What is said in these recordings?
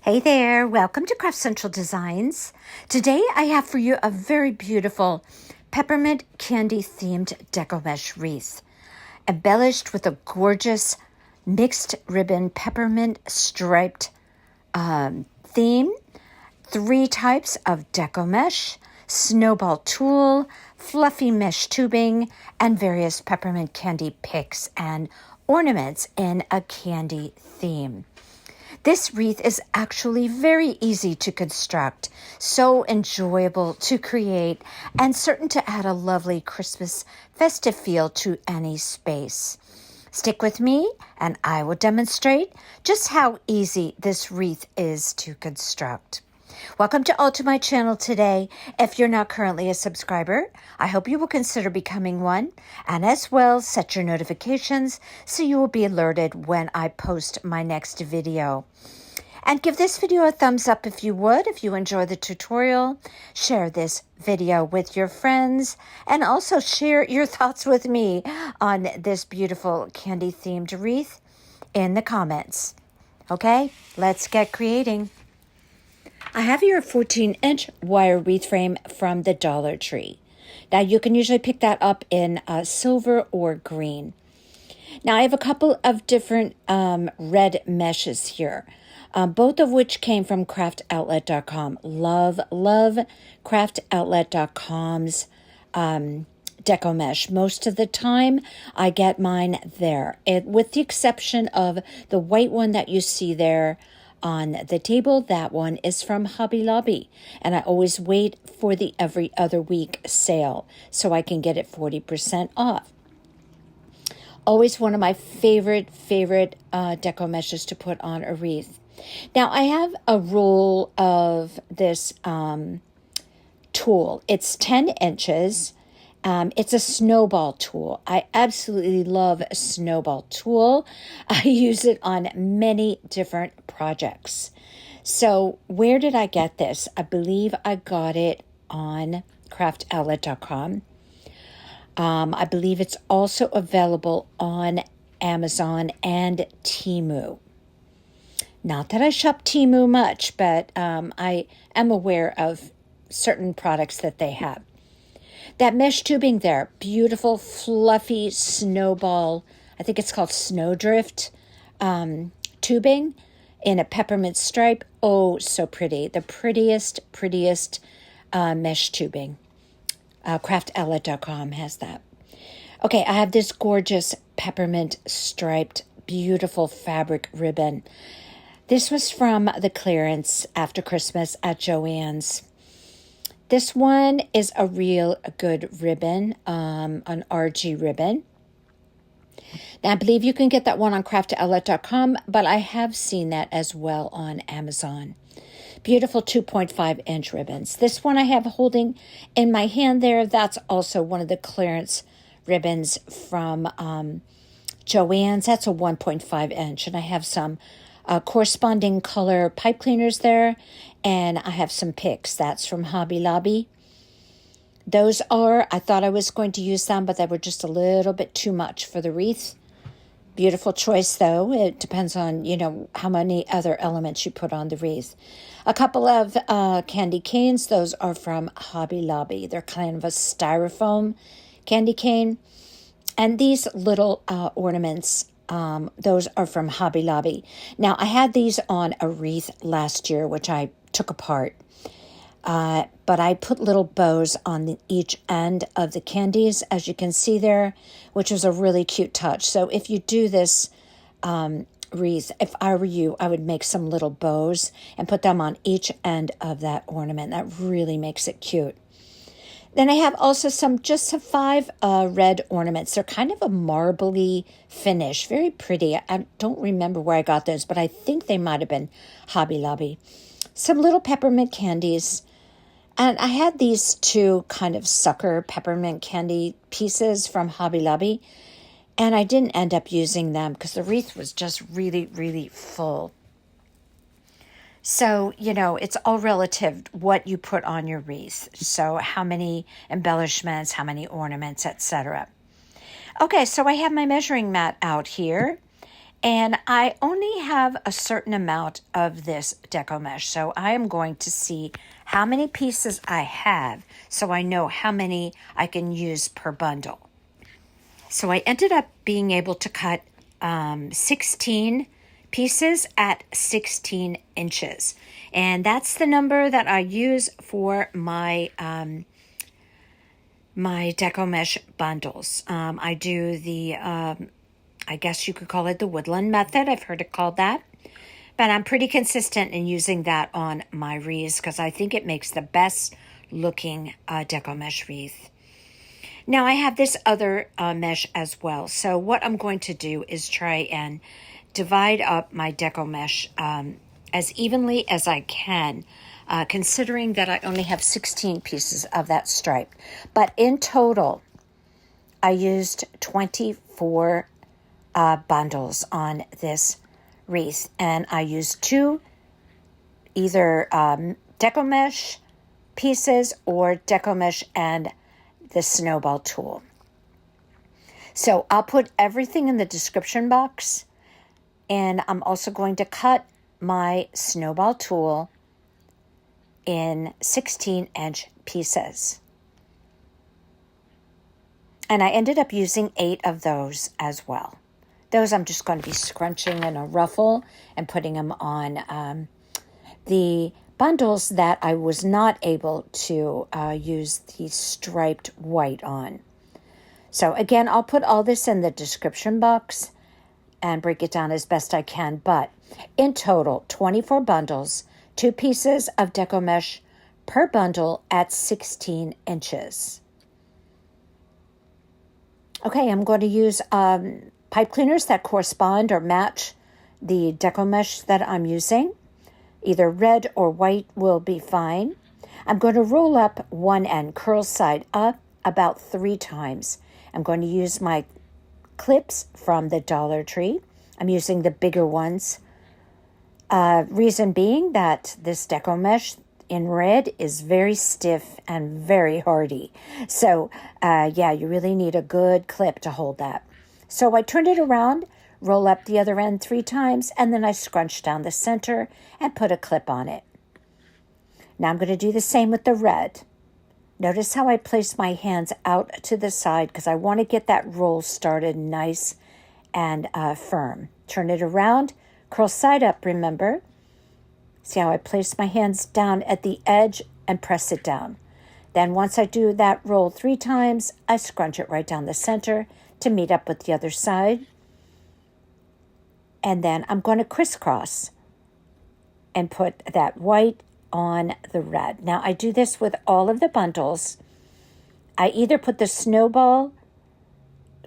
Hey there, welcome to Craft Central Designs. Today I have for you a very beautiful peppermint candy themed deco mesh wreath, embellished with a gorgeous mixed ribbon peppermint striped theme, 3 types of deco mesh, snowball tulle, fluffy mesh tubing, and various peppermint candy picks and ornaments in a candy theme. This wreath is actually very easy to construct, so enjoyable to create, and certain to add a lovely Christmas festive feel to any space. Stick with me and I will demonstrate just how easy this wreath is to construct. Welcome to all to my channel today. If you're not currently a subscriber, I hope you will consider becoming one, and as well set your notifications so you will be alerted when I post my next video. And give this video a thumbs up if you would, if you enjoy the tutorial. Share this video with your friends, and also share your thoughts with me on this beautiful candy themed wreath in the comments. Okay, let's get creating. I have here a 14-inch wire wreath frame from the Dollar Tree. Now, you can usually pick that up in silver or green. Now, I have a couple of different red meshes here, both of which came from craftsoutlet.com. Love craftsoutlet.com's deco mesh. Most of the time, I get mine there, with the exception of the white one that you see there on the table. That one is from Hobby Lobby, and I always wait for the every other week sale so I can get it 40% off. Always one of my favorite deco meshes to put on a wreath. Now, I have a roll of this tulle. It's 10 inches. It's a snowball tulle. I absolutely love snowball tulle. I use it on many different projects. So where did I get this? I believe I got it on craftsoutlet.com. I believe it's also available on Amazon and Temu. Not that I shop Temu much, but I am aware of certain products that they have. That mesh tubing there, beautiful, fluffy snowball, I think it's called snowdrift tubing in a peppermint stripe. Oh, so pretty. The prettiest mesh tubing. Craftsoutlet.com has that. Okay, I have this gorgeous peppermint striped, beautiful fabric ribbon. This was from the clearance after Christmas at Joann's. This one is a real good ribbon, an RG ribbon. Now, I believe you can get that one on craftsoutlet.com, but I have seen that as well on Amazon. Beautiful 2.5-inch ribbons. This one I have holding in my hand there, that's also one of the clearance ribbons from Joann's. That's a 1.5-inch, and I have some corresponding color pipe cleaners there, and I have some picks. That's from Hobby Lobby. Those are, I thought I was going to use them, but they were just a little bit too much for the wreath. Beautiful choice, though. It depends on, how many other elements you put on the wreath. A couple of candy canes. Those are from Hobby Lobby. They're kind of a styrofoam candy cane. And these little ornaments, those are from Hobby Lobby. Now, I had these on a wreath last year, which I took apart. But I put little bows on each end of the candies, as you can see there, which was a really cute touch. So if you do this wreath, if I were you, I would make some little bows and put them on each end of that ornament. That really makes it cute. Then I have also just 5 red ornaments. They're kind of a marbly finish, very pretty. I don't remember where I got those, but I think they might have been Hobby Lobby. Some little peppermint candies. And I had these 2 kind of sucker peppermint candy pieces from Hobby Lobby, and I didn't end up using them because the wreath was just really full. So, it's all relative what you put on your wreath. So how many embellishments, how many ornaments, etc. Okay, so I have my measuring mat out here, And I only have a certain amount of this deco mesh, so I am going to see how many pieces I have so I know how many I can use per bundle. So I ended up being able to cut 16 pieces at 16 inches. And that's the number that I use for my my deco mesh bundles. I do the, I guess you could call it the woodland method. I've heard it called that. But I'm pretty consistent in using that on my wreaths because I think it makes the best looking deco mesh wreath. Now I have this other mesh as well. So what I'm going to do is try and divide up my deco mesh as evenly as I can, considering that I only have 16 pieces of that stripe. But in total, I used 24 bundles on this wreath, and I used 2 either deco mesh pieces or deco mesh and the snowball tool. So I'll put everything in the description box, and I'm also going to cut my snowball tool in 16-inch pieces. And I ended up using 8 of those as well. Those I'm just going to be scrunching in a ruffle and putting them on the bundles that I was not able to use the striped white on. So again, I'll put all this in the description box and break it down as best I can. But in total, 24 bundles, 2 pieces of deco mesh per bundle at 16 inches. Okay, I'm going to use pipe cleaners that correspond or match the deco mesh that I'm using. Either red or white will be fine. I'm going to roll up one end, curl side up about 3 times. I'm going to use my clips from the Dollar Tree. I'm using the bigger ones. Reason being that this deco mesh in red is very stiff and very hardy. So yeah, you really need a good clip to hold that. So I turned it around, roll up the other end 3 times, and then I scrunch down the center and put a clip on it. Now I'm going to do the same with the red. Notice how I place my hands out to the side because I want to get that roll started nice and firm. Turn it around, curl side up, remember. See how I place my hands down at the edge and press it down. Then once I do that roll 3 times, I scrunch it right down the center to meet up with the other side. And then I'm going to crisscross and put that white on the red. Now I do this with all of the bundles. I either put the snowball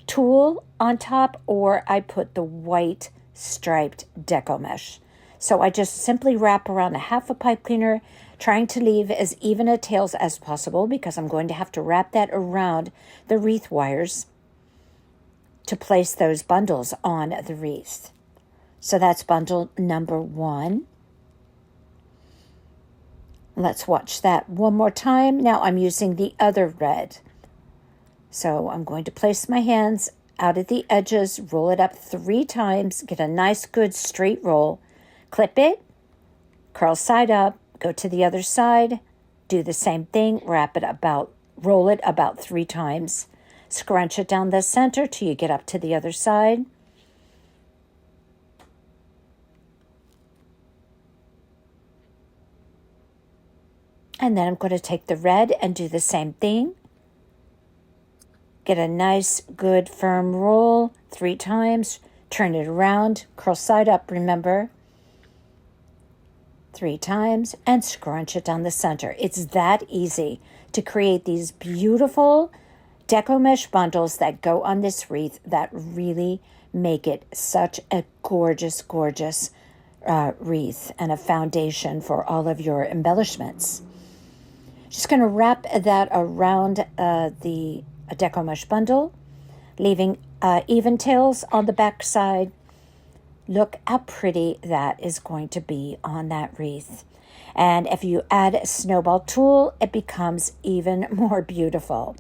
tool on top or I put the white striped deco mesh. So I just simply wrap around a half a pipe cleaner, trying to leave as even a tails as possible because I'm going to have to wrap that around the wreath wires to place those bundles on the wreath. So that's bundle number 1. Let's watch that one more time. Now I'm using the other red. So I'm going to place my hands out at the edges, roll it up 3 times, get a nice good straight roll, clip it, curl side up, go to the other side, do the same thing, roll it about 3 times, scrunch it down the center till you get up to the other side. And then I'm going to take the red and do the same thing. Get a nice, good, firm roll 3 times. Turn it around, curl side up, remember. 3 times, and scrunch it down the center. It's that easy to create these beautiful deco mesh bundles that go on this wreath that really make it such a gorgeous, gorgeous wreath and a foundation for all of your embellishments. Just going to wrap that around the deco mesh bundle, leaving even tails on the back side. Look how pretty that is going to be on that wreath. And if you add a snowball tool, it becomes even more beautiful.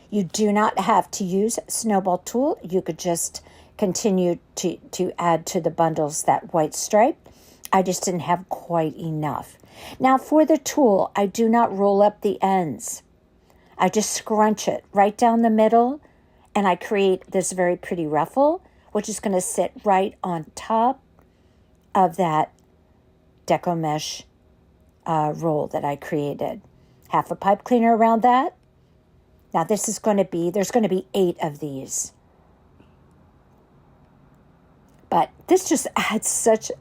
You do not have to use snowball tool. You could just continue to add to the bundles that white stripe. I just didn't have quite enough. Now for the tulle, I do not roll up the ends. I just scrunch it right down the middle, and I create this very pretty ruffle, which is going to sit right on top of that deco mesh roll that I created. Half a pipe cleaner around that. Now this is going to be, there's going to be 8 of these. But this just adds such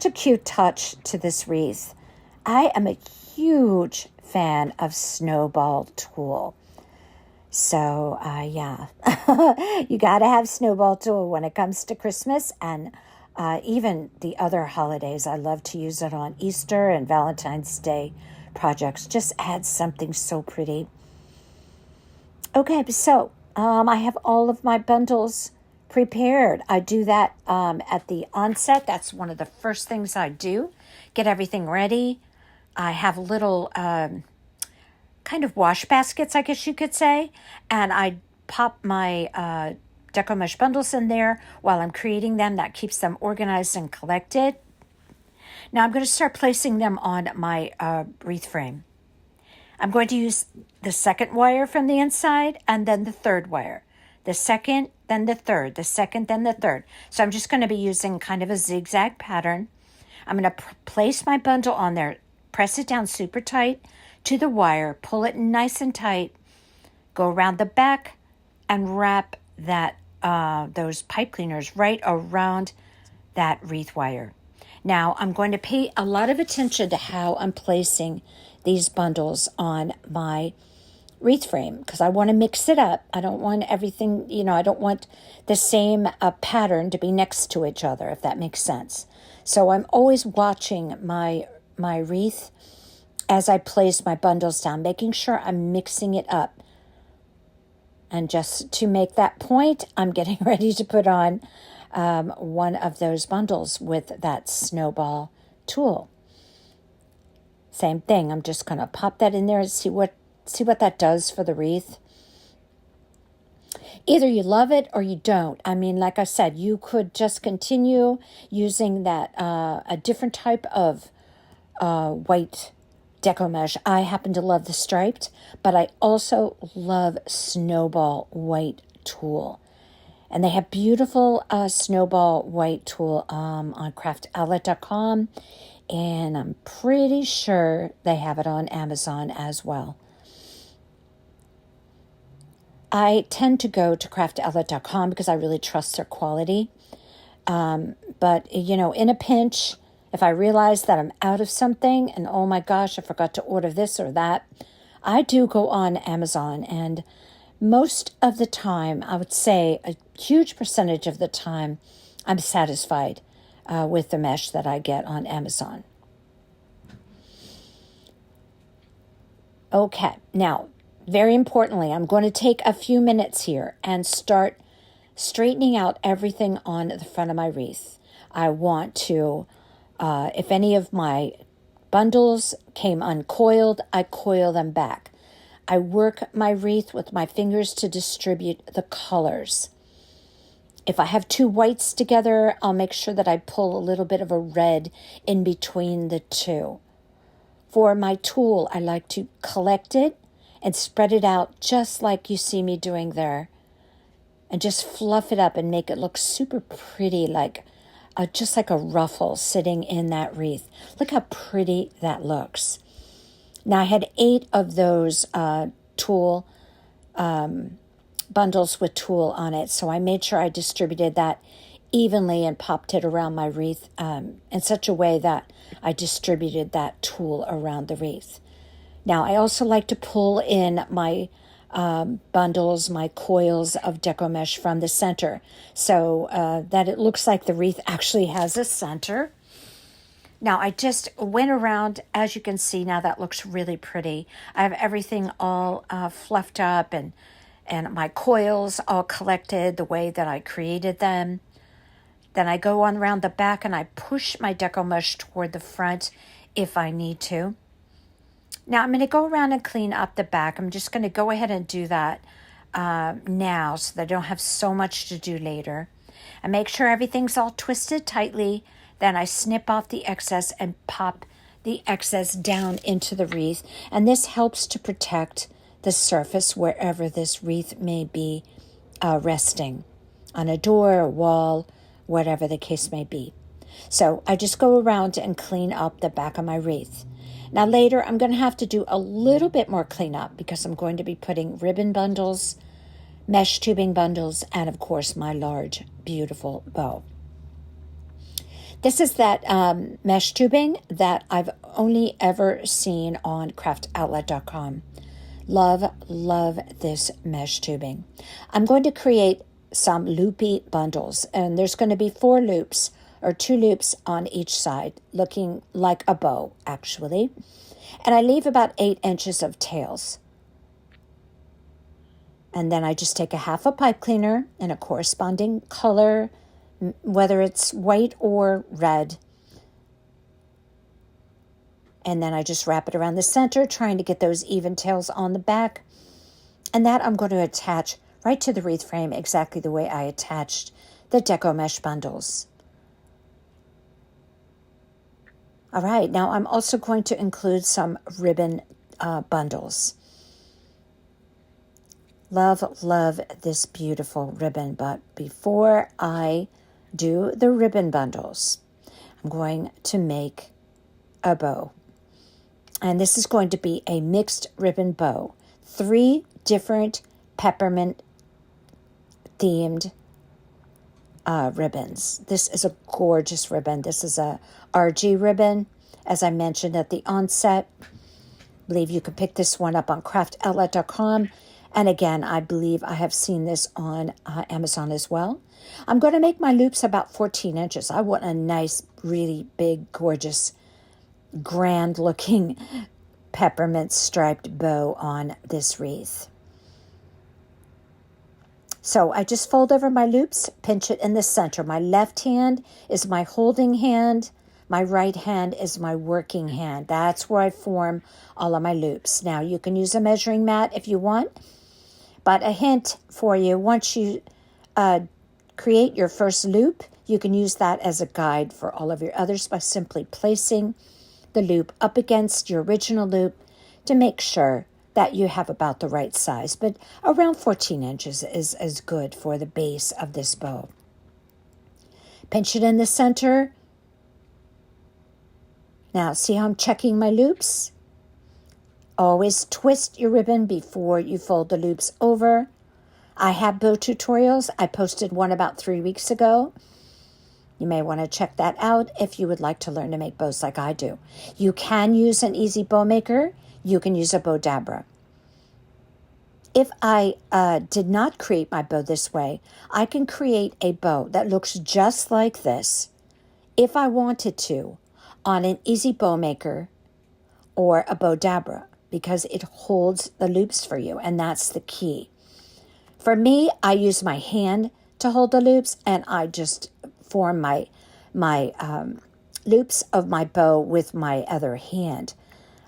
a cute touch to this wreath. I am a huge fan of snowball tulle. So, yeah, you got to have snowball tulle when it comes to Christmas and even the other holidays. I love to use it on Easter and Valentine's Day projects. Just adds something so pretty. Okay, so I have all of my bundles prepared. I do that at the onset. That's one of the first things I do. Get everything ready. I have little kind of wash baskets, I guess you could say, and I pop my deco mesh bundles in there while I'm creating them. That keeps them organized and collected. Now I'm going to start placing them on my wreath frame. I'm going to use the second wire from the inside and then the third wire. The second, then the third, the second, then the third. So I'm just going to be using kind of a zigzag pattern. I'm going to place my bundle on there, press it down super tight to the wire, pull it nice and tight, go around the back, and wrap that those pipe cleaners right around that wreath wire. Now I'm going to pay a lot of attention to how I'm placing these bundles on my wreath frame because I want to mix it up. I don't want everything, I don't want the same pattern to be next to each other, if that makes sense. So I'm always watching my wreath as I place my bundles down, making sure I'm mixing it up. And just to make that point, I'm getting ready to put on one of those bundles with that snowball tulle. Same thing. I'm just going to pop that in there and see what that does for the wreath. Either you love it or you don't. I mean, like I said, you could just continue using that a different type of white deco mesh. I happen to love the striped, but I also love snowball white tulle. And they have beautiful snowball white tulle on craftoutlet.com. And I'm pretty sure they have it on Amazon as well. I tend to go to crafttoutlet.com because I really trust their quality. But, in a pinch, if I realize that I'm out of something and, oh my gosh, I forgot to order this or that, I do go on Amazon. And most of the time, I would say a huge percentage of the time, I'm satisfied with the mesh that I get on Amazon. Okay, now, very importantly, I'm going to take a few minutes here and start straightening out everything on the front of my wreath. I want to, if any of my bundles came uncoiled, I coil them back. I work my wreath with my fingers to distribute the colors. If I have two whites together, I'll make sure that I pull a little bit of a red in between the two. For my tulle, I like to collect it and spread it out just like you see me doing there. And just fluff it up and make it look super pretty, like just like a ruffle sitting in that wreath. Look how pretty that looks. Now I had 8 of those tulle bundles with tulle on it, so I made sure I distributed that evenly and popped it around my wreath in such a way that I distributed that tulle around the wreath. Now I also like to pull in my bundles, my coils of deco mesh from the center so that it looks like the wreath actually has a center. Now I just went around, as you can see now, that looks really pretty. I have everything all fluffed up and my coils all collected the way that I created them. Then I go on around the back and I push my deco mesh toward the front if I need to. Now I'm going to go around and clean up the back. I'm just going to go ahead and do that now so that I don't have so much to do later. I make sure everything's all twisted tightly. Then I snip off the excess and pop the excess down into the wreath. And this helps to protect the surface wherever this wreath may be resting, on a door, a wall, whatever the case may be. So I just go around and clean up the back of my wreath. Now later I'm going to have to do a little bit more cleanup because I'm going to be putting ribbon bundles, mesh tubing bundles, and of course my large, beautiful bow. This is that mesh tubing that I've only ever seen on craftoutlet.com. Love this mesh tubing. I'm going to create some loopy bundles, and there's going to be 4 loops or 2 loops on each side, looking like a bow, actually. And I leave about 8 inches of tails. And then I just take a half a pipe cleaner in a corresponding color, whether it's white or red. And then I just wrap it around the center, trying to get those even tails on the back. And that I'm going to attach right to the wreath frame exactly the way I attached the deco mesh bundles. All right, now I'm also going to include some ribbon bundles. Love this beautiful ribbon, but before I do the ribbon bundles, I'm going to make a bow. And this is going to be a mixed ribbon bow. 3 different peppermint themed ribbons. This is a gorgeous ribbon. This is a RG ribbon, as I mentioned at the onset. I believe you can pick this one up on craftOutlet.com. And again, I believe I have seen this on Amazon as well. I'm going to make my loops about 14 inches. I want a nice, really big, gorgeous, grand-looking peppermint striped bow on this wreath. So I just fold over my loops, pinch it in the center. My left hand is my holding hand. My right hand is my working hand. That's where I form all of my loops. Now, you can use a measuring mat if you want, but a hint for you, once you create your first loop, you can use that as a guide for all of your others by simply placing the loop up against your original loop to make sure that you have about the right size, but around 14 inches is good for the base of this bow. Pinch it in the center. Now, see how I'm checking my loops? Always twist your ribbon before you fold the loops over. I have bow tutorials. I posted one about 3 weeks ago. You may want to check that out if you would like to learn to make bows like I do. You can use an easy bow maker. You can use a bow dabber. If I did not create my bow this way, I can create a bow that looks just like this, if I wanted to, on an easy bow maker or a bow dabber, because it holds the loops for you, and that's the key. For me, I use my hand to hold the loops, and I just form my loops of my bow with my other hand.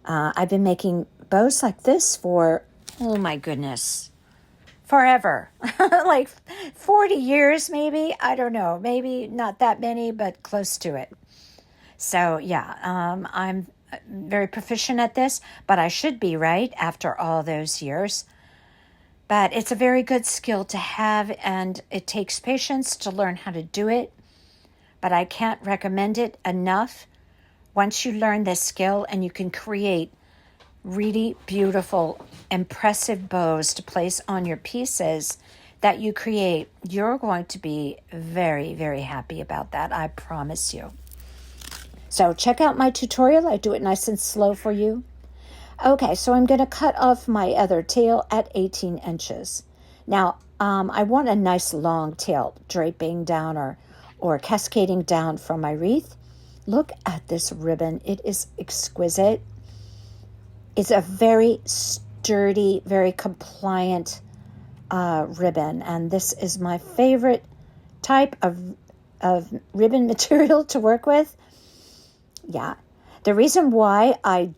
I've been making bows like this for, oh my goodness, forever. Like 40 years maybe. I don't know. Maybe not that many, but close to it. So yeah, I'm very proficient at this, but I should be, right, after all those years. But it's a very good skill to have, and it takes patience to learn how to do it. But I can't recommend it enough. Once you learn this skill and you can create really beautiful, impressive bows to place on your pieces that you create, you're going to be very, very happy about that. I promise you. So check out my tutorial. I do it nice and slow for you. Okay, so I'm going to cut off my other tail at 18 inches. Now, I want a nice long tail draping down or cascading down from my wreath. Look at this ribbon. It is exquisite. It's a very sturdy, very compliant ribbon. And this is my favorite type of ribbon material to work with. Yeah. The reason why I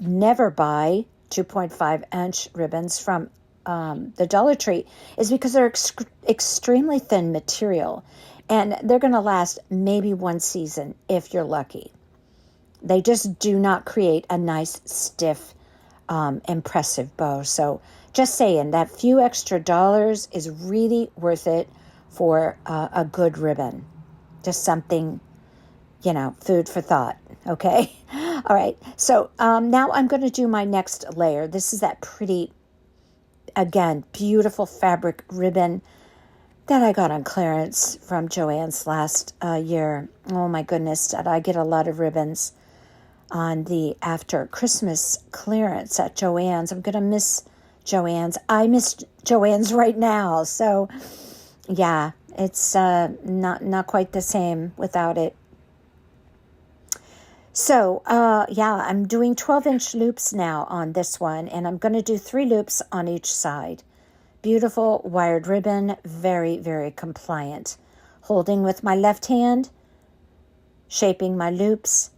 never buy 2.5-inch ribbons from the Dollar Tree is because they're extremely thin material, and they're going to last maybe one season if you're lucky. They just do not create a nice, stiff, impressive bow. So just saying, that few extra dollars is really worth it for a good ribbon. Just something, food for thought, okay? All right, so now I'm going to do my next layer. This is that pretty, again, beautiful fabric ribbon that I got on clearance from Joann's last year. Oh my goodness, did I get a lot of ribbons on the after Christmas clearance at Joann's. I'm going to miss Joann's. I miss Joann's right now. So yeah, it's not quite the same without it. So yeah, I'm doing 12-inch loops now on this one, and I'm going to do 3 loops on each side. Beautiful wired ribbon, very, very compliant. Holding with my left hand, shaping my loops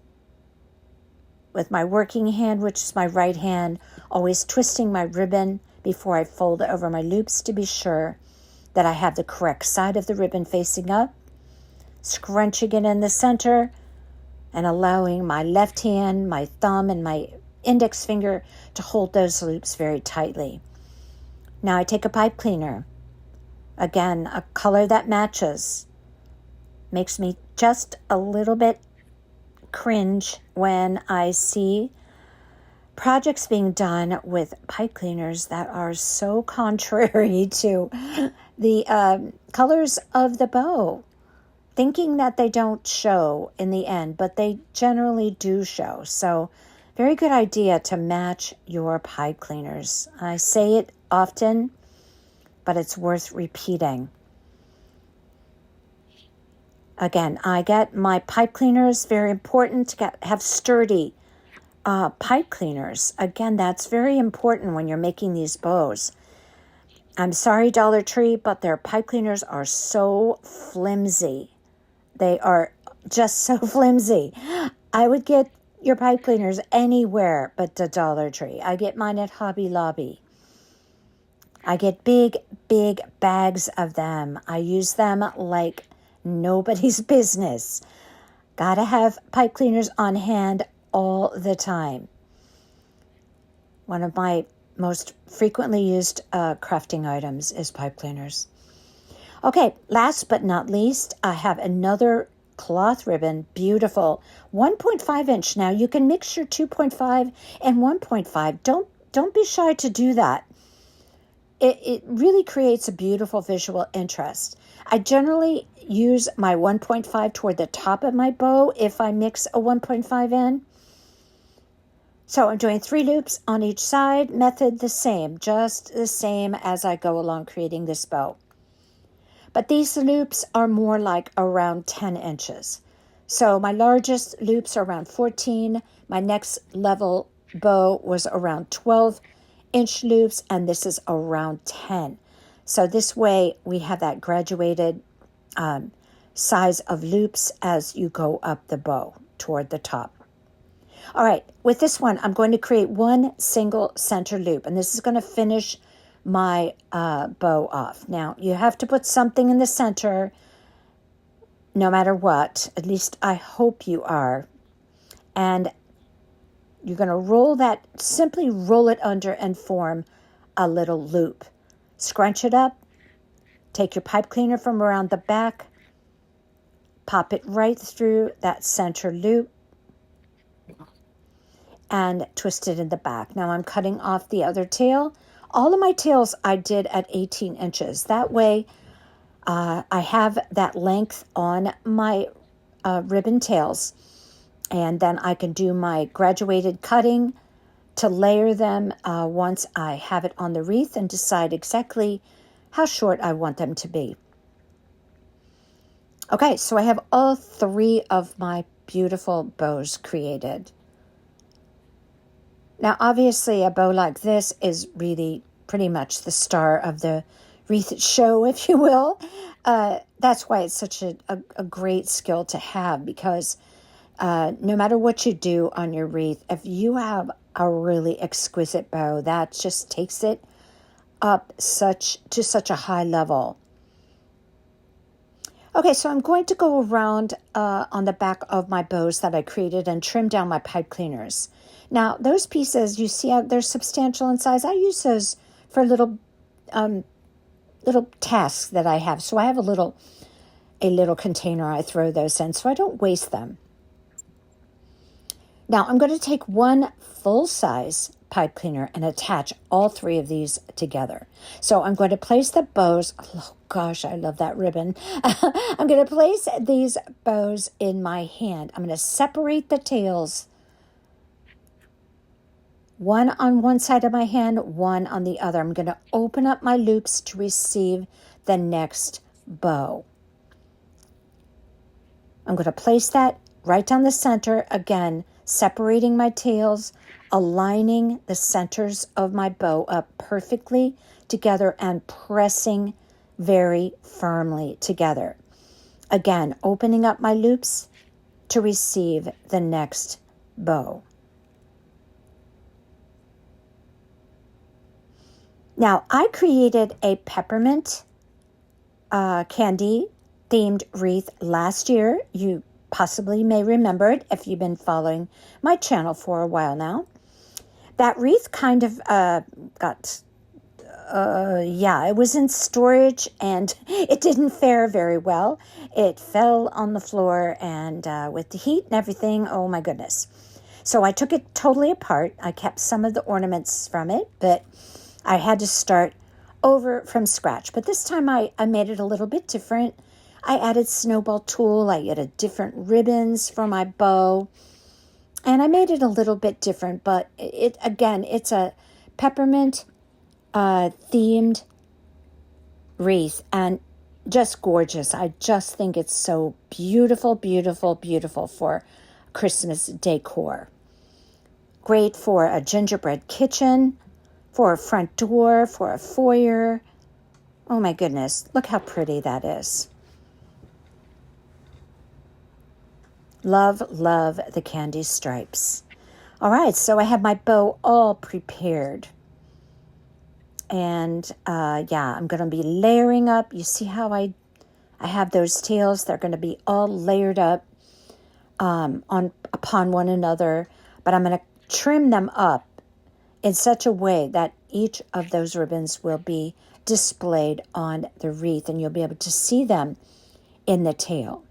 with my working hand, which is my right hand, always twisting my ribbon before I fold over my loops to be sure that I have the correct side of the ribbon facing up, scrunching it in the center, and allowing my left hand, my thumb, and my index finger to hold those loops very tightly. Now I take a pipe cleaner. Again, a color that matches. Makes me just a little bit cringe when I see projects being done with pipe cleaners that are so contrary to the colors of the bow, thinking that they don't show in the end, but they generally do show. So very good idea to match your pipe cleaners. I say it often, but it's worth repeating. Again, I get my pipe cleaners, very important to have sturdy pipe cleaners. Again, that's very important when you're making these bows. I'm sorry, Dollar Tree, but their pipe cleaners are so flimsy. They are just so flimsy. I would get your pipe cleaners anywhere but the Dollar Tree. I get mine at Hobby Lobby. I get big, big bags of them. I use them like nobody's business. Gotta have pipe cleaners on hand all the time. One of my most frequently used crafting items is pipe cleaners. Okay, last but not least, I have another cloth ribbon, beautiful, 1.5 inch. Now you can mix your 2.5 and 1.5. Don't be shy to do that. It really creates a beautiful visual interest. I generally use my 1.5 toward the top of my bow if I mix a 1.5 in. So I'm doing 3 loops on each side, method the same, just the same as I go along creating this bow. But these loops are more like around 10 inches. So my largest loops are around 14. My next level bow was around 12-inch loops, and this is around 10. So this way we have that graduated size of loops as you go up the bow toward the top. All right, with this one, I'm going to create one single center loop, and this is going to finish my bow off. Now, you have to put something in the center no matter what. At least I hope you are. And you're going to simply roll it under and form a little loop. Scrunch it up. Take your pipe cleaner from around the back. Pop it right through that center loop. And twist it in the back. Now I'm cutting off the other tail. All of my tails I did at 18 inches. That way I have that length on my ribbon tails. And then I can do my graduated cutting to layer them once I have it on the wreath and decide exactly how short I want them to be. Okay, so I have all 3 of my beautiful bows created. Now, obviously, a bow like this is really pretty much the star of the wreath show, if you will. That's why it's such a great skill to have, because no matter what you do on your wreath, if you have a really exquisite bow, that just takes it up to such a high level. Okay, so I'm going to go around on the back of my bows that I created and trim down my pipe cleaners. Now, those pieces, you see, they're substantial in size. I use those for little tasks that I have. So I have a little container I throw those in, so I don't waste them. Now, I'm going to take one full-size pipe cleaner and attach all three of these together. So I'm going to place the bows. Oh, gosh, I love that ribbon. I'm going to place these bows in my hand. I'm going to separate the tails. One on one side of my hand, one on the other. I'm going to open up my loops to receive the next bow. I'm going to place that right down the center, again, separating my tails, aligning the centers of my bow up perfectly together and pressing very firmly together. Again, opening up my loops to receive the next bow. Now, I created a peppermint candy themed wreath last year. You possibly may remember it if you've been following my channel for a while now. That wreath kind of it was in storage and it didn't fare very well. It fell on the floor and with the heat and everything, oh my goodness. So I took it totally apart. I kept some of the ornaments from it, but I had to start over from scratch. But this time I made it a little bit different. I added snowball tulle. I added different ribbons for my bow. And I made it a little bit different, but it's a peppermint themed wreath and just gorgeous. I just think it's so beautiful, beautiful, beautiful for Christmas decor. Great for a gingerbread kitchen, for a front door, for a foyer. Oh my goodness, look how pretty that is. Love, love the candy stripes. All right, so I have my bow all prepared. And I'm going to be layering up. You see how I have those tails? They're going to be all layered up upon one another. But I'm going to trim them up in such a way that each of those ribbons will be displayed on the wreath, and you'll be able to see them in the tail.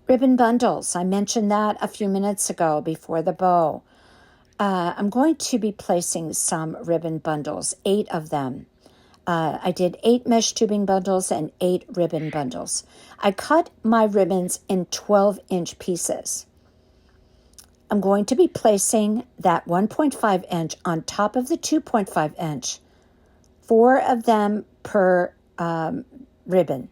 Ribbon bundles. I mentioned that a few minutes ago before the bow. I'm going to be placing some ribbon bundles, 8 of them. I did 8 mesh tubing bundles and 8 ribbon bundles. I cut my ribbons in 12-inch pieces. I'm going to be placing that 1.5 inch on top of the 2.5 inch, 4 of them per ribbon.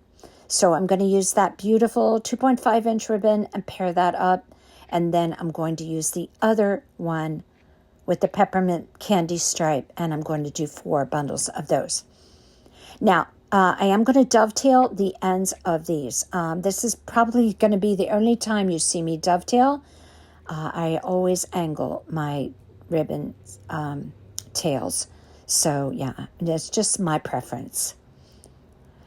So I'm going to use that beautiful 2.5 inch ribbon and pair that up. And then I'm going to use the other one with the peppermint candy stripe. And I'm going to do 4 bundles of those. Now, I am going to dovetail the ends of these. This is probably going to be the only time you see me dovetail. I always angle my ribbon tails. So, yeah, it's just my preference.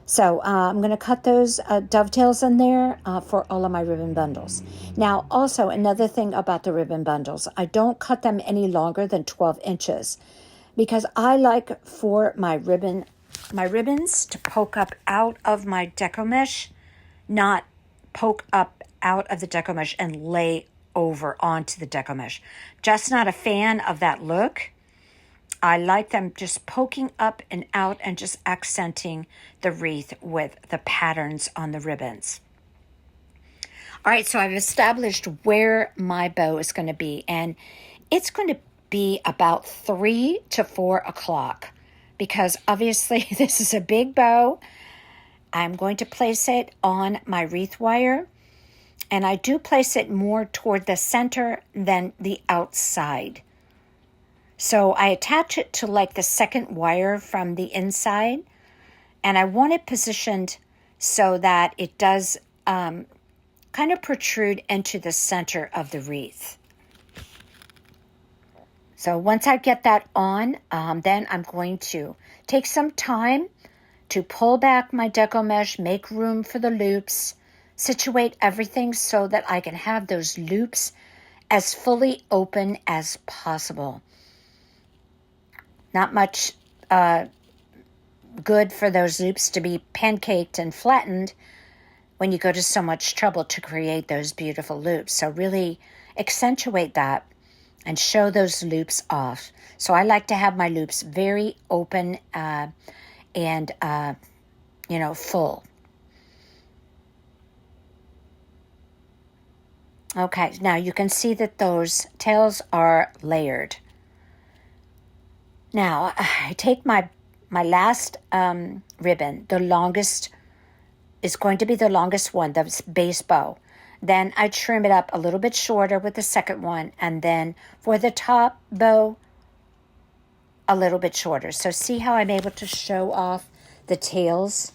So I'm going to cut those dovetails in there for all of my ribbon bundles. Now, also another thing about the ribbon bundles, I don't cut them any longer than 12 inches because I like for my ribbons to poke up out of my deco mesh, not poke up out of the deco mesh and lay over onto the deco mesh. Just not a fan of that look. I like them just poking up and out and just accenting the wreath with the patterns on the ribbons. All right, so I've established where my bow is going to be, and it's going to be about 3 to 4 o'clock because obviously this is a big bow. I'm going to place it on my wreath wire, and I do place it more toward the center than the outside. So I attach it to like the second wire from the inside, and I want it positioned so that it does kind of protrude into the center of the wreath. So once I get that on, then I'm going to take some time to pull back my deco mesh, make room for the loops, situate everything so that I can have those loops as fully open as possible. Not much good for those loops to be pancaked and flattened when you go to so much trouble to create those beautiful loops. So really accentuate that and show those loops off. So I like to have my loops very open and full. Okay, now you can see that those tails are layered. Now I take my last ribbon, the longest is going to be the longest one, the base bow. Then I trim it up a little bit shorter with the second one, and then for the top bow, a little bit shorter. So see how I'm able to show off the tails?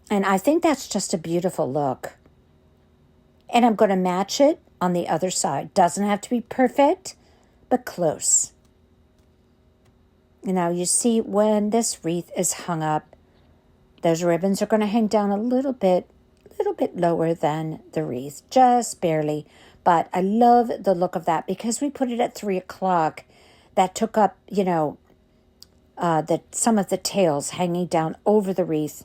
And I think that's just a beautiful look. And I'm going to match it on the other side. Doesn't have to be perfect, but close. Now you see when this wreath is hung up, those ribbons are going to hang down a little bit lower than the wreath, just barely. But I love the look of that because we put it at 3 o'clock. That took up, some of the tails hanging down over the wreath.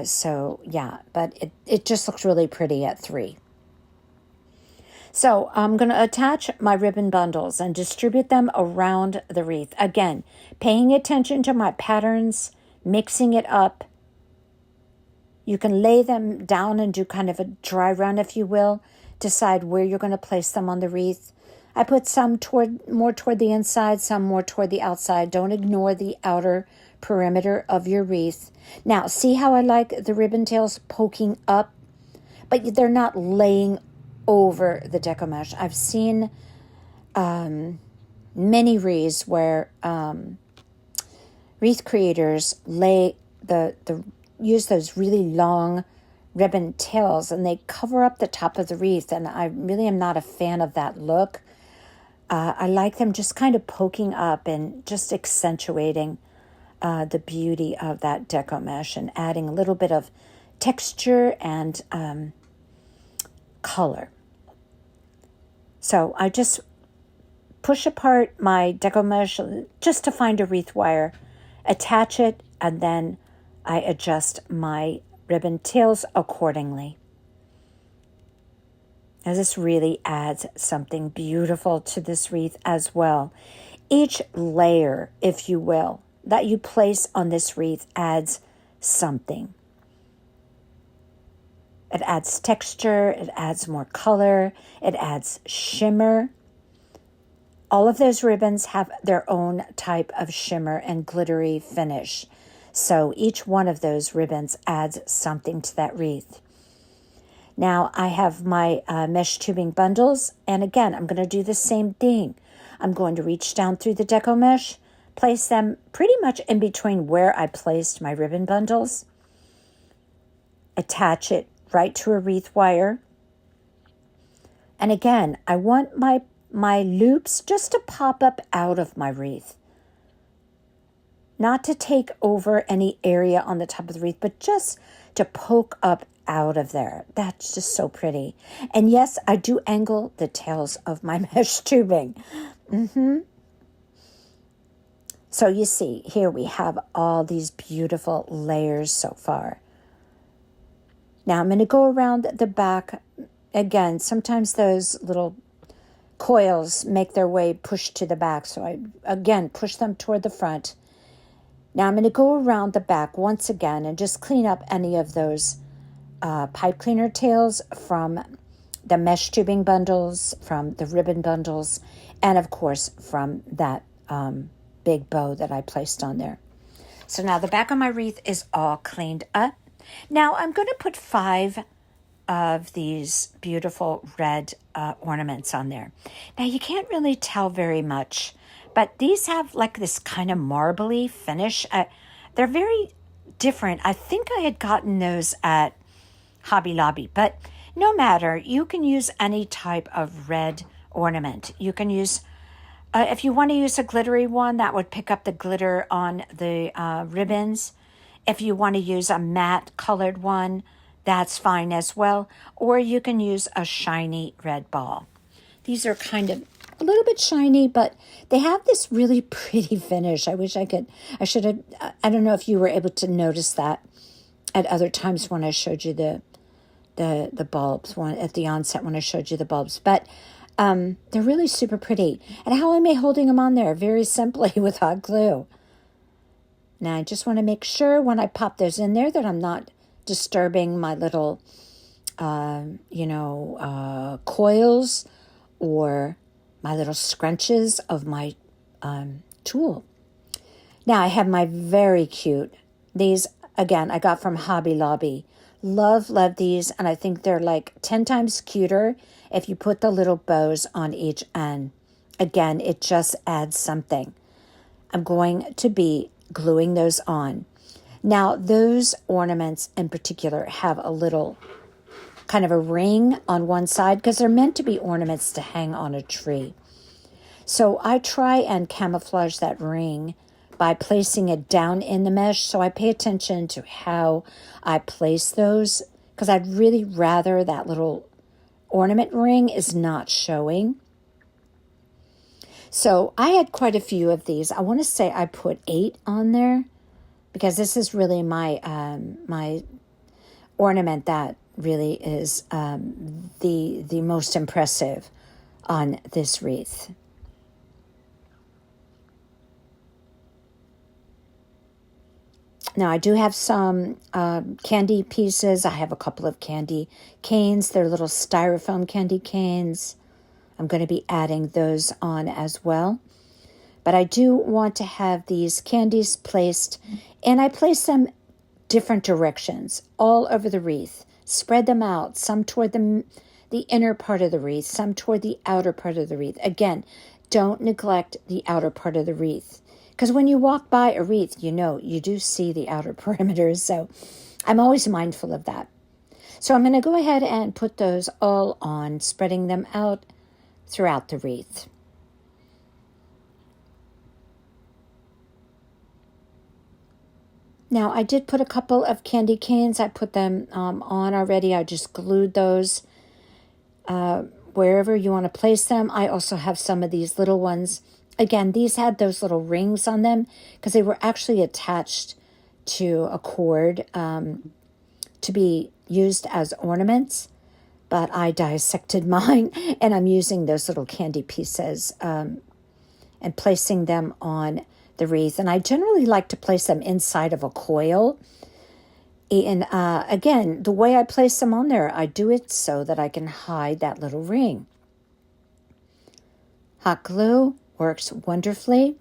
So yeah, but it just looks really pretty at 3. So I'm going to attach my ribbon bundles and distribute them around the wreath. Again, paying attention to my patterns, mixing it up. You can lay them down and do kind of a dry run, if you will. Decide where you're going to place them on the wreath. I put some more toward the inside, some more toward the outside. Don't ignore the outer perimeter of your wreath. Now, see how I like the ribbon tails poking up, but they're not laying over the deco mesh. I've seen many wreaths where wreath creators use those really long ribbon tails and they cover up the top of the wreath, and I really am not a fan of that look. I like them just kind of poking up and just accentuating the beauty of that deco mesh and adding a little bit of texture and color. So I just push apart my deco mesh just to find a wreath wire, attach it, and then I adjust my ribbon tails accordingly. Now this really adds something beautiful to this wreath as well. Each layer, if you will, that you place on this wreath adds something. It adds texture, it adds more color, it adds shimmer. All of those ribbons have their own type of shimmer and glittery finish. So each one of those ribbons adds something to that wreath. Now I have my mesh tubing bundles, and again, I'm going to do the same thing. I'm going to reach down through the deco mesh, place them pretty much in between where I placed my ribbon bundles, attach it right to a wreath wire. And again, I want my loops just to pop up out of my wreath. Not to take over any area on the top of the wreath, but just to poke up out of there. That's just so pretty. And yes, I do angle the tails of my mesh tubing. So you see, here we have all these beautiful layers so far. Now I'm going to go around the back. Again, sometimes those little coils make their way pushed to the back. So I, again, push them toward the front. Now I'm going to go around the back once again and just clean up any of those pipe cleaner tails from the mesh tubing bundles, from the ribbon bundles, and of course from that big bow that I placed on there. So now the back of my wreath is all cleaned up. Now I'm going to put 5 of these beautiful red ornaments on there. Now you can't really tell very much, but these have like this kind of marbly finish. They're very different. I think I had gotten those at Hobby Lobby, but no matter, you can use any type of red ornament. You can use If you want to use a glittery one, that would pick up the glitter on the ribbons. If you want to use a matte colored one, that's fine as well. Or you can use a shiny red ball. These are kind of a little bit shiny, but they have this really pretty finish. I should have, I don't know if you were able to notice that at other times when I showed you the bulbs, one at the onset when I showed you the bulbs. But they're really super pretty. And how am I holding them on there? Very simply with hot glue. Now I just want to make sure when I pop those in there that I'm not disturbing my little, coils or my little scrunches of my tulle. Now I have my very cute, these again I got from Hobby Lobby. Love these, and I think they're like 10 times cuter if you put the little bows on each end. Again, it just adds something. I'm going to be gluing those on. Now, those ornaments in particular have a little kind of a ring on one side because they're meant to be ornaments to hang on a tree. So I try and camouflage that ring by placing it down in the mesh. So I pay attention to how I place those because I'd really rather that little ornament ring is not showing. So I had quite a few of these. I want to say I put 8 on there because this is really my my ornament that really is the most impressive on this wreath. Now, I do have some candy pieces. I have a couple of candy canes. They're little styrofoam candy canes. I'm going to be adding those on as well. But I do want to have these candies placed, and I place them different directions all over the wreath. Spread them out, some toward the inner part of the wreath, some toward the outer part of the wreath. Again, don't neglect the outer part of the wreath. Because when you walk by a wreath, you do see the outer perimeters. So I'm always mindful of that. So I'm going to go ahead and put those all on, spreading them out throughout the wreath. Now, I did put a couple of candy canes. I put them on already. I just glued those wherever you want to place them. I also have some of these little ones. Again, these had those little rings on them because they were actually attached to a cord to be used as ornaments. But I dissected mine, and I'm using those little candy pieces and placing them on the wreath. And I generally like to place them inside of a coil. And again, the way I place them on there, I do it so that I can hide that little ring. Hot glue works wonderfully.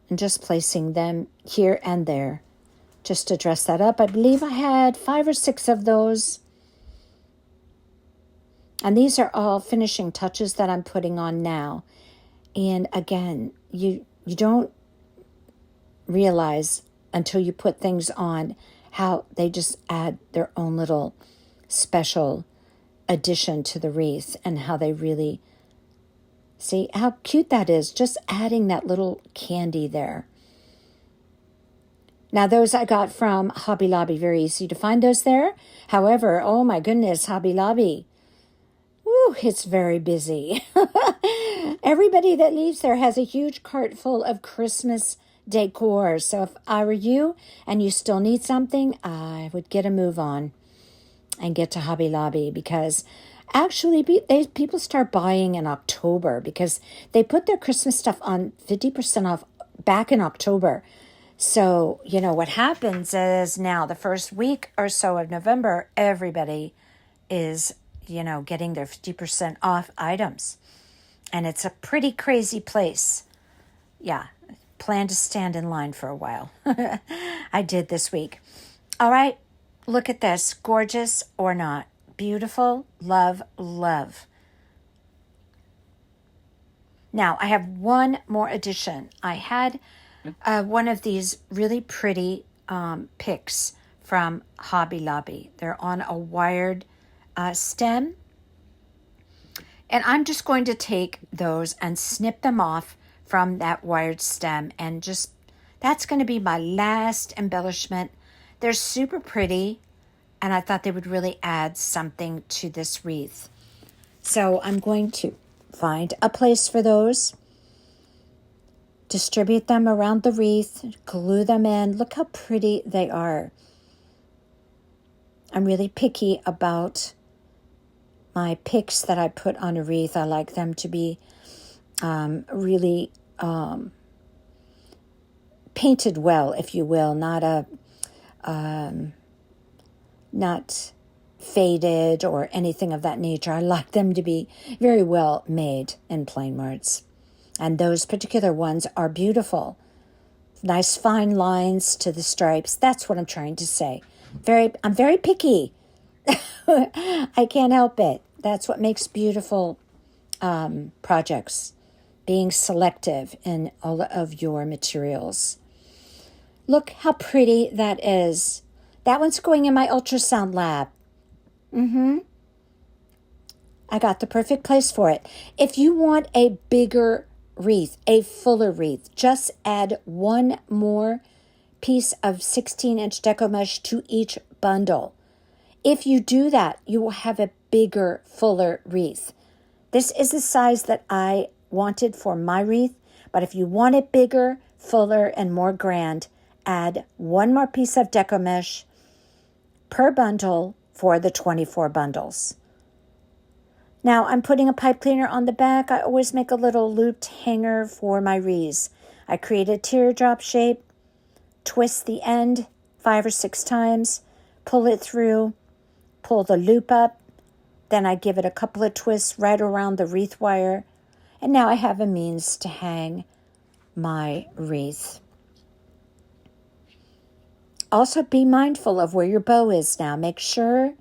And just placing them here and there just to dress that up. I believe I had 5 or 6 of those. And these are all finishing touches that I'm putting on now. And again, you don't realize until you put things on how they just add their own little special addition to the wreath, and how they really see how cute that is, just adding that little candy there. Now, those I got from Hobby Lobby, very easy to find those there. However, oh my goodness, Hobby Lobby, woo, it's very busy. Everybody that leaves there has a huge cart full of Christmas decor. So if I were you and you still need something, I would get a move on and get to Hobby Lobby, because actually people start buying in October because they put their Christmas stuff on 50% off back in October. So, what happens is now the first week or so of November, everybody is, getting their 50% off items. And it's a pretty crazy place. Yeah, plan to stand in line for a while. I did this week. All right. Look at this. Gorgeous or not? Beautiful. Love, love. Now, I have one more addition. I had one of these really pretty picks from Hobby Lobby. They're on a wired stem. And I'm just going to take those and snip them off from that wired stem, and just, that's going to be my last embellishment. They're super pretty, and I thought they would really add something to this wreath. So I'm going to find a place for those, distribute them around the wreath, glue them in. Look how pretty they are. I'm really picky about my picks that I put on a wreath. I like them to be really painted well, if you will, not faded or anything of that nature. I like them to be very well made in plain words. And those particular ones are beautiful. Nice fine lines to the stripes. That's what I'm trying to say. I'm very picky. I can't help it. That's what makes beautiful projects, being selective in all of your materials. Look how pretty that is. That one's going in my ultrasound lab. I got the perfect place for it. If you want a bigger wreath, a fuller wreath, just add one more piece of 16-inch deco mesh to each bundle. If you do that, you will have a bigger, fuller wreath. This is the size that I wanted for my wreath, but if you want it bigger, fuller, and more grand, add one more piece of deco mesh per bundle for the 24 bundles. Now I'm putting a pipe cleaner on the back. I always make a little looped hanger for my wreaths. I create a teardrop shape, twist the end 5 or 6 times, pull it through, pull the loop up, then I give it a couple of twists right around the wreath wire, and now I have a means to hang my wreath. Also, be mindful of where your bow is now. Make sure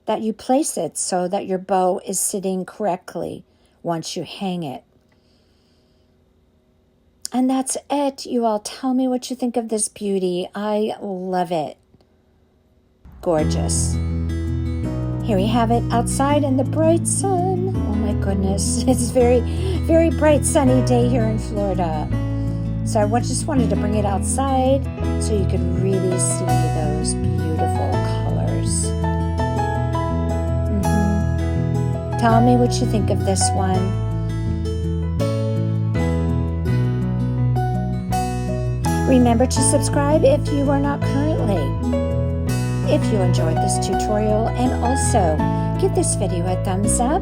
that you place it so that your bow is sitting correctly once you hang it. And that's it. You all tell me what you think of this beauty. I love it. Gorgeous. Here we have it outside in the bright sun. Oh my goodness. It's a very, very bright sunny day here in Florida. So I just wanted to bring it outside so you could really see those beautiful colors. Tell me what you think of this one. Remember to subscribe if you are not currently. If you enjoyed this tutorial, and also give this video a thumbs up.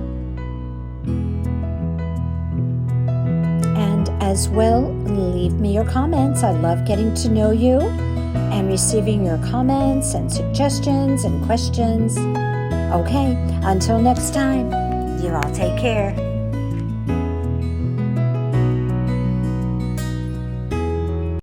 And as well, leave me your comments. I love getting to know you and receiving your comments and suggestions and questions. Okay, until next time, you all take care.